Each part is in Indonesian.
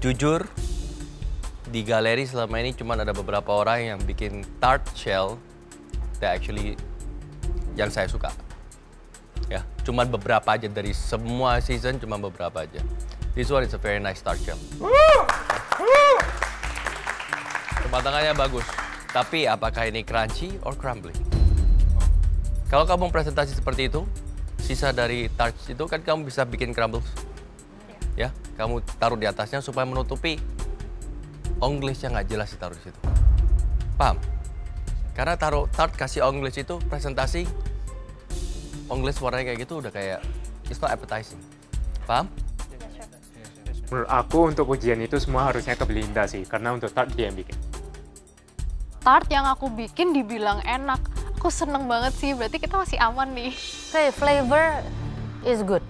Jujur, di galeri selama ini cuma ada beberapa orang yang bikin tart shell that actually yang saya suka. Ya, cuma beberapa aja dari semua season, cuma beberapa aja. This one is a very nice tart shell. Kematangannya bagus, tapi apakah ini crunchy or crumbly? Kalau kamu presentasi seperti itu, sisa dari tart itu kan kamu bisa bikin crumbles. Ya, kamu taruh di atasnya supaya menutupi English yang nggak jelas ditaruh di situ. Paham? Karena taruh tart kasih English itu presentasi English warnanya kayak gitu udah kayak it's not appetizing. Paham? Menurut aku untuk ujian itu semua harusnya ke Belinda sih, karena untuk tart dia yang bikin. Tart yang aku bikin dibilang enak. Aku seneng banget sih, berarti kita masih aman nih. Okay, flavor is good.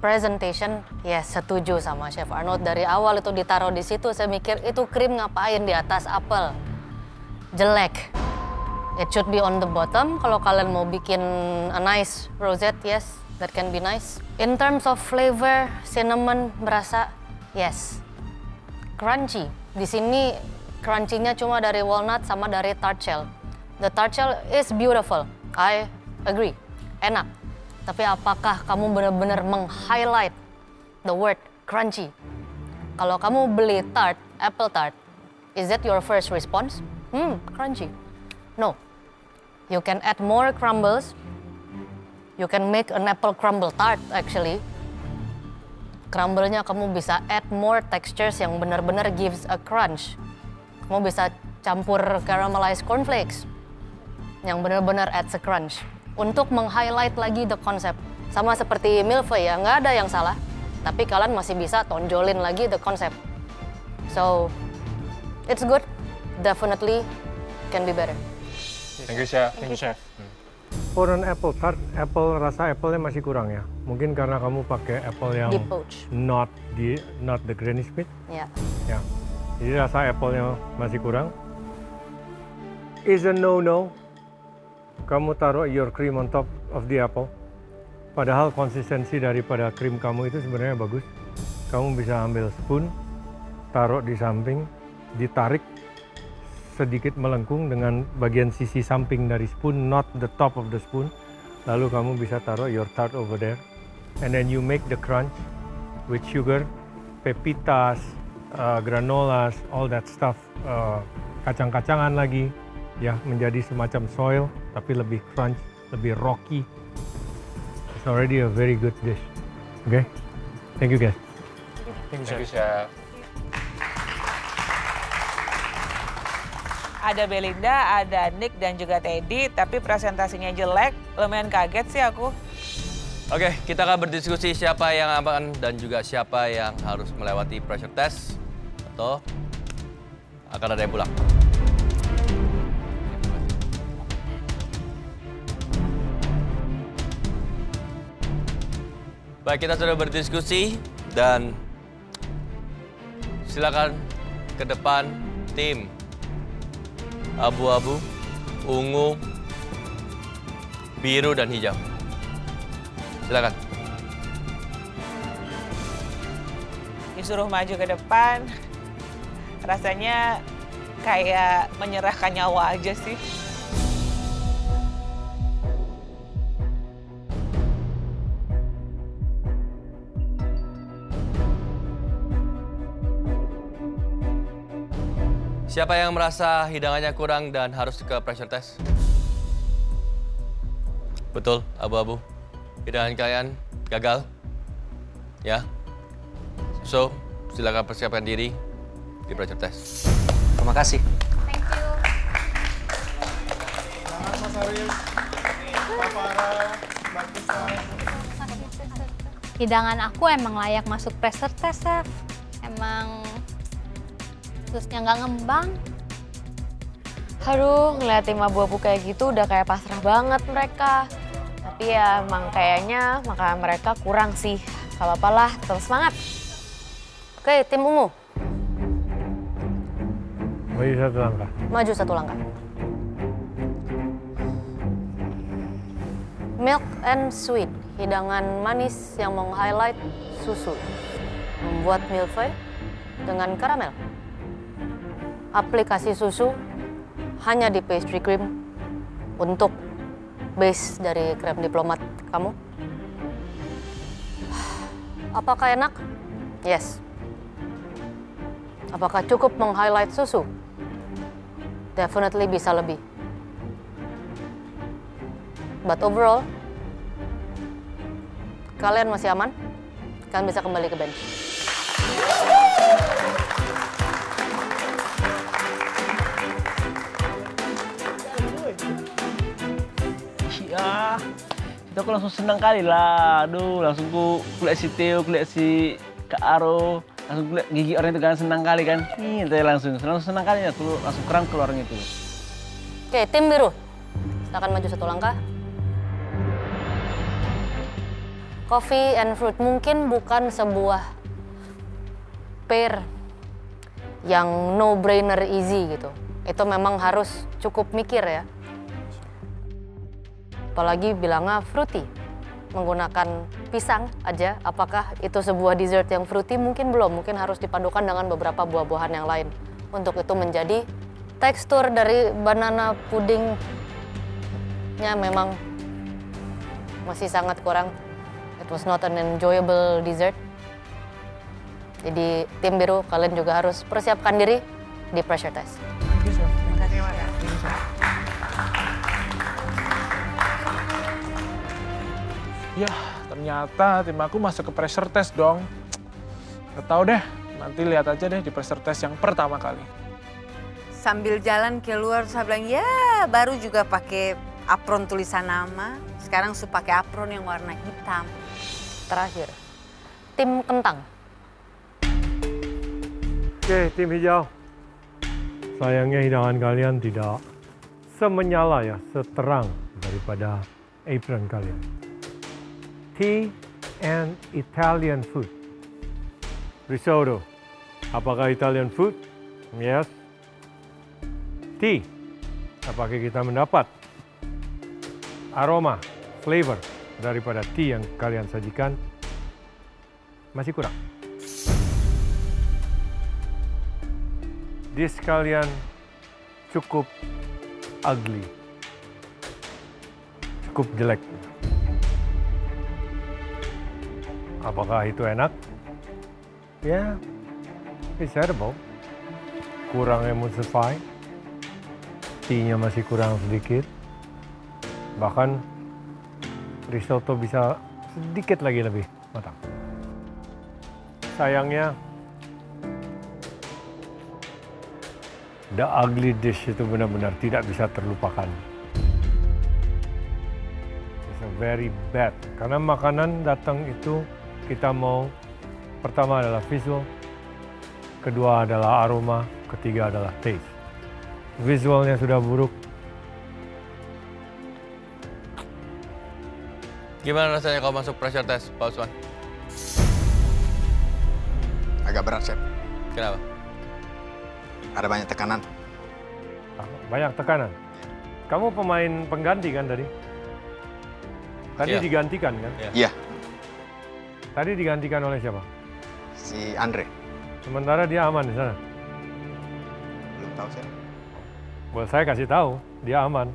Presentation, yes, setuju sama Chef Arnold. Dari awal itu ditaruh di situ, saya mikir itu krim ngapain di atas apel. Jelek. It should be on the bottom. Kalau kalian mau bikin a nice rosette, yes, that can be nice. In terms of flavor, cinnamon berasa, yes. Crunchy. Di sini crunchy-nya cuma dari walnut sama dari tart shell. The tart shell is beautiful. I agree. Enak. Tapi apakah kamu benar-benar meng-highlight the word crunchy? Kalau kamu beli tart, apple tart, is that your first response? Crunchy. No. You can add more crumbles. You can make an apple crumble tart actually. Crumble-nya kamu bisa add more textures yang benar-benar gives a crunch. Kamu bisa campur caramelized cornflakes yang benar-benar adds a crunch. Untuk meng-highlight lagi the concept. Sama seperti milföy ya, nggak ada yang salah. Tapi kalian masih bisa tonjolin lagi the concept. So, it's good. Definitely can be better. Thank you, Chef. Thank you, Chef. For an apple tart, rasa apple-nya masih kurang ya. Mungkin karena kamu pakai apple yang Deep poach. not the Granny Smith. Ya. Ya. Jadi rasa apple-nya masih kurang. Is a no-no. Kamu taruh your cream on top of the apple. Padahal konsistensi daripada krim kamu itu sebenarnya bagus. Kamu bisa ambil spoon, taruh di samping, ditarik sedikit melengkung dengan bagian sisi samping dari spoon, not the top of the spoon. Lalu kamu bisa taruh your tart over there. And then you make the crunch with sugar, pepitas, granolas, all that stuff. Kacang-kacangan lagi. Ya, menjadi semacam soil, tapi lebih crunch, lebih rocky. It's already a very good dish. Okay? Thank you, guys. Thank you, Chef. Ada Belinda, ada Nick dan juga Teddy, tapi presentasinya jelek. Lumayan kaget sih aku. Oke, kita akan berdiskusi siapa yang aman dan juga siapa yang harus melewati pressure test atau akan ada yang pulang. Baik, kita sudah berdiskusi dan silakan ke depan tim abu-abu, ungu, biru, dan hijau. Silakan. Disuruh maju ke depan, rasanya kayak menyerahkan nyawa aja sih. Siapa yang merasa hidangannya kurang dan harus ke pressure test? Betul, abu-abu. Hidangan kalian gagal. Ya. So, silakan persiapkan diri di pressure test. Terima kasih. Thank you. Selamat Mas Ariel. Pak Farah, Mbak Tisa. Hidangan aku emang layak masuk pressure test, Chef. Emang susnya nggak ngembang. Aduh, ngeliat tim abu-abu kayak gitu udah kayak pasrah banget mereka. Tapi ya emang kayaknya makanan mereka kurang sih. Gak apa-apa lah, tetap semangat. Oke, tim ungu. Maju satu langkah. Maju satu langkah. Milk and sweet, hidangan manis yang meng-highlight susu. Membuat milföy dengan karamel. Aplikasi susu hanya di pastry cream untuk base dari krem diplomat kamu. Apakah enak? Yes. Apakah cukup meng-highlight susu? Definitely bisa lebih. But overall, kalian masih aman? Kalian bisa kembali ke bench. Ya, itu aku langsung senang kali lah. Aduh, langsung ku lihat si Theo, lihat si Kak Aro, langsung lihat gigi orang itu kan senang kali kan. Nih, langsung senang kali ya, tuh langsung kram keluarnya itu. Oke, tim biru. Silakan maju satu langkah. Coffee and fruit mungkin bukan sebuah pair yang no-brainer easy gitu. Itu memang harus cukup mikir ya. Apalagi bilangnya fruity. Menggunakan pisang aja, apakah itu sebuah dessert yang fruity? Mungkin belum, mungkin harus dipadukan dengan beberapa buah-buahan yang lain. Untuk itu menjadi tekstur dari banana pudingnya memang masih sangat kurang. It was not an enjoyable dessert. Jadi tim biru, kalian juga harus persiapkan diri di pressure test. Terima kasih. Ya, ternyata tim aku masuk ke pressure test dong. Gak tau deh, nanti lihat aja deh di pressure test yang pertama kali. Sambil jalan keluar, saya bilang, ya baru juga pakai apron tulisan nama. Sekarang sudah pakai apron yang warna hitam. Terakhir, tim kentang. Oke, tim hijau. Sayangnya hidangan kalian tidak semenyala ya, seterang daripada apron kalian. Tea and Italian food. Risotto. Apakah Italian food? Yes. Tea. Apakah kita mendapat aroma, flavor daripada tea yang kalian sajikan? Masih kurang. Dish kalian cukup ugly. Cukup jelek. Apakah itu enak? Ya, it's edible. Kurang emulsify. Tea-nya masih kurang sedikit. Bahkan risotto bisa sedikit lagi lebih matang. Sayangnya, the ugly dish itu benar-benar tidak bisa terlupakan. It's a very bad. Karena makanan datang itu kita mau, pertama adalah visual, kedua adalah aroma, ketiga adalah taste. Visualnya sudah buruk. Gimana rasanya kalau masuk pressure test, Pak Usman? Agak berat, Chef. Kenapa? Ada banyak tekanan. Banyak tekanan. Kamu pemain pengganti kan tadi? Tadi Iya. digantikan kan? Iya, Tadi digantikan oleh siapa? si Andre. Sementara dia aman di sana. Belum tahu, Chef. Buat saya kasih tahu, dia aman.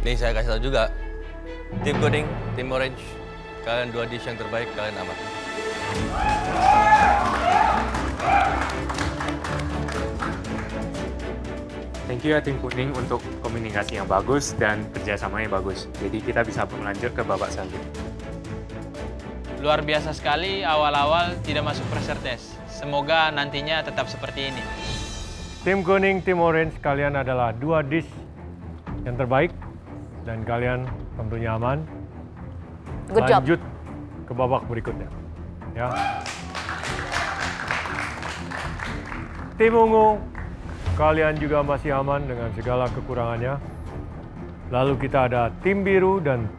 Nih saya kasih tahu juga. Tim kuning, tim orange, kalian dua dish yang terbaik, kalian aman. Thank you ya tim kuning untuk komunikasi yang bagus dan kerjasama yang bagus. Jadi kita bisa melanjut ke babak selanjutnya. Luar biasa sekali awal-awal tidak masuk pressure test. Semoga nantinya tetap seperti ini. Tim kuning, tim orange, kalian adalah dua dish yang terbaik. Dan kalian tentunya aman. Good job. Lanjut ke babak berikutnya. Ya. Tim ungu, kalian juga masih aman dengan segala kekurangannya. Lalu kita ada tim biru dan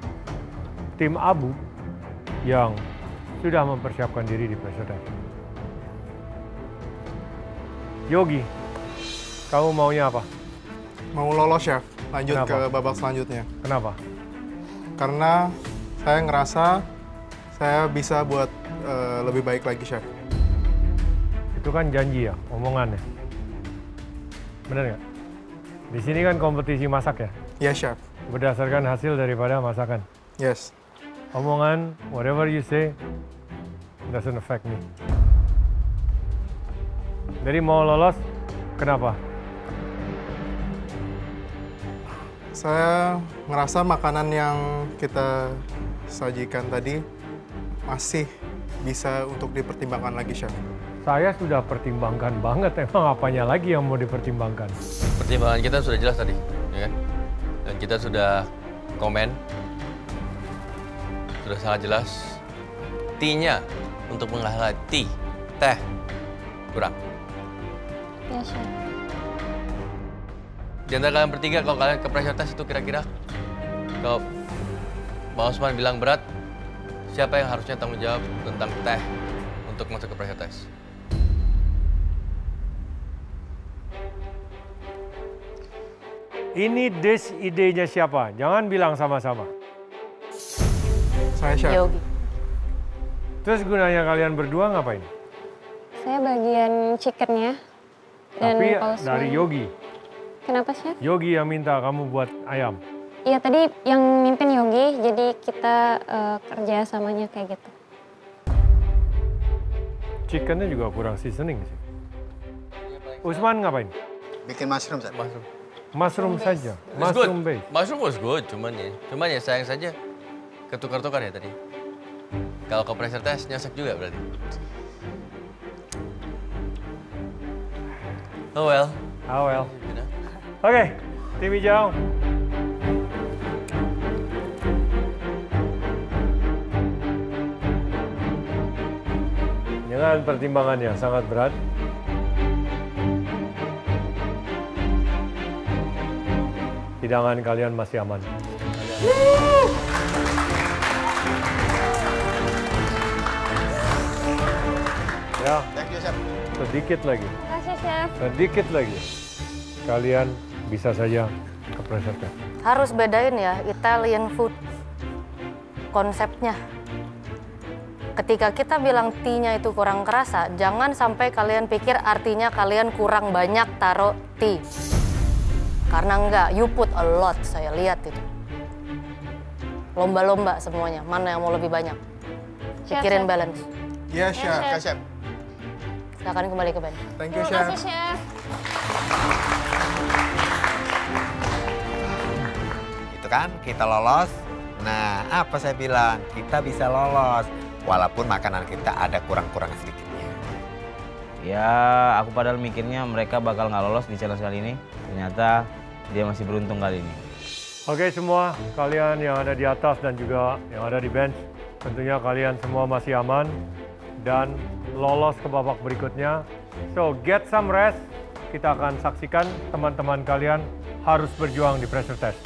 tim abu yang sudah mempersiapkan diri di pressure test. Yogi, kamu maunya apa? Mau lolos, Chef. Lanjut Kenapa? ke babak selanjutnya. Kenapa? Karena saya ngerasa saya bisa buat lebih baik lagi, Chef. itu kan janji ya, omongannya. Benar nggak? Di sini kan kompetisi masak ya? Yes, chef. Berdasarkan hasil daripada masakan. Yes. Omongan, whatever you say, doesn't affect me. Jadi mau lolos, kenapa? Saya ngerasa makanan yang kita sajikan tadi masih bisa untuk dipertimbangkan lagi, Chef. Saya sudah pertimbangkan banget, emang apanya lagi yang mau dipertimbangkan? Pertimbangan kita sudah jelas tadi, ya kan? Dan kita sudah komen, sudah sangat jelas. T-nya untuk menghasilkan teh, kurang. Ya, Chef. Di antara kalian bertiga, kalau kalian ke pressure test itu kira-kira, kalau Bang Osman bilang berat, siapa yang harusnya tanggung jawab tentang teh untuk masuk ke pressure test? Ini dish idenya siapa? Jangan bilang sama-sama. Saya, Chef. Yogi. Terus gunanya kalian berdua ngapain? Saya bagian chickennya. Dan Tapi Pak Osman- dari Yogi. Kenapa, Chef? Yogi yang minta kamu buat ayam. Iya, tadi yang mimpin Yogi, jadi kita kerja samanya kayak gitu. Chickennya juga kurang seasoning sih. Usman ngapain? Bikin mushroom, Chef. Mushroom saja. It's Mushroom good. base. Mushroom was good, cuman ya sayang saja ketukar-tukar ya tadi. Kalau ke pressure test nyesek juga berarti. Oh well. Oh well. Oke, tim hijau. Dengan pertimbangan yang sangat berat, hidangan kalian masih aman. Ya, Thank you, Chef. sedikit lagi. Makasih, Chef. Sedikit lagi. Kalian bisa saja ke pressure test. Harus bedain ya, Italian food. Konsepnya. Ketika kita bilang T-nya itu kurang kerasa, jangan sampai kalian pikir artinya kalian kurang banyak taruh T. Karena enggak, you put a lot, saya lihat itu. Lomba-lomba semuanya, mana yang mau lebih banyak. Pikirin balance. Yes, Chef. Oke, Chef. Silakan kembali ke band. Thank you, Chef. Chef. Itu kan, kita lolos. Nah, apa saya bilang? Kita bisa lolos. Walaupun makanan kita ada kurang-kurang sedikitnya. Ya, aku padahal mikirnya mereka bakal nggak lolos di challenge kali ini. Ternyata dia masih beruntung kali ini. Oke semua, kalian yang ada di atas dan juga yang ada di bench, tentunya kalian semua masih aman dan lolos ke babak berikutnya. So, get some rest. Kita akan saksikan teman-teman kalian harus berjuang di pressure test.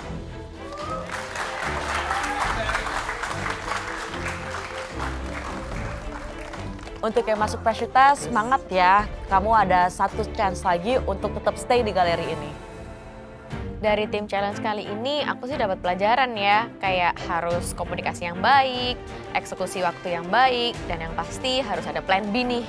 Untuk yang masuk pressure test, semangat ya. Kamu ada satu chance lagi untuk tetap stay di galeri ini. Dari tim challenge kali ini, aku sih dapat pelajaran ya. Kayak harus komunikasi yang baik, eksekusi waktu yang baik, dan yang pasti harus ada plan B nih.